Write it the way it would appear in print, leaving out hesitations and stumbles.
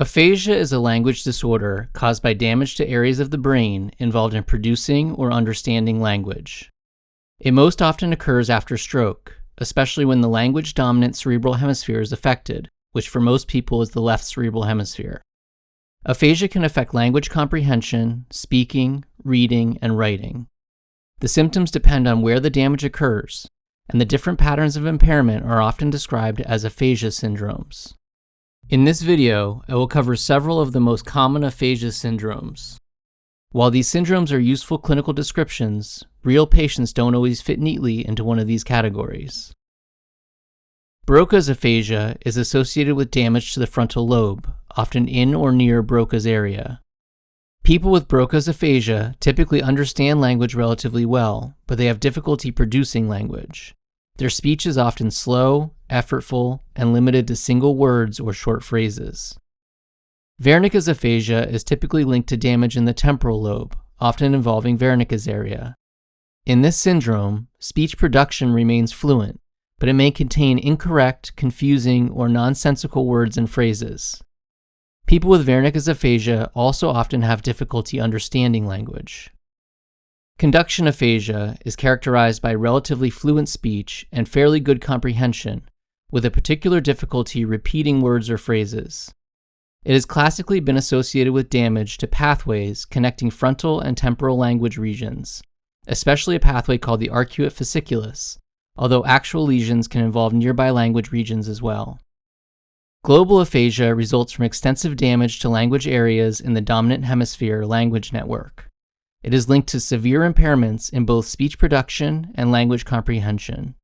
Aphasia is a language disorder caused by damage to areas of the brain involved in producing or understanding language. It most often occurs after stroke, especially when the language-dominant cerebral hemisphere is affected, which for most people is the left cerebral hemisphere. Aphasia can affect language comprehension, speaking, reading, and writing. The symptoms depend on where the damage occurs, and the different patterns of impairment are often described as aphasia syndromes. In this video, I will cover several of the most common aphasia syndromes. While these syndromes are useful clinical descriptions, real patients don't always fit neatly into one of these categories. Broca's aphasia is associated with damage to the frontal lobe, often in or near Broca's area. People with Broca's aphasia typically understand language relatively well, but they have difficulty producing language. Their speech is often slow, effortful, and limited to single words or short phrases. Wernicke's aphasia is typically linked to damage in the temporal lobe, often involving Wernicke's area. In this syndrome, speech production remains fluent, but it may contain incorrect, confusing, or nonsensical words and phrases. People with Wernicke's aphasia also often have difficulty understanding language. Conduction aphasia is characterized by relatively fluent speech and fairly good comprehension, with a particular difficulty repeating words or phrases. It has classically been associated with damage to pathways connecting frontal and temporal language regions, especially a pathway called the arcuate fasciculus, although actual lesions can involve nearby language regions as well. Global aphasia results from extensive damage to language areas in the dominant hemisphere language network. It is linked to severe impairments in both speech production and language comprehension.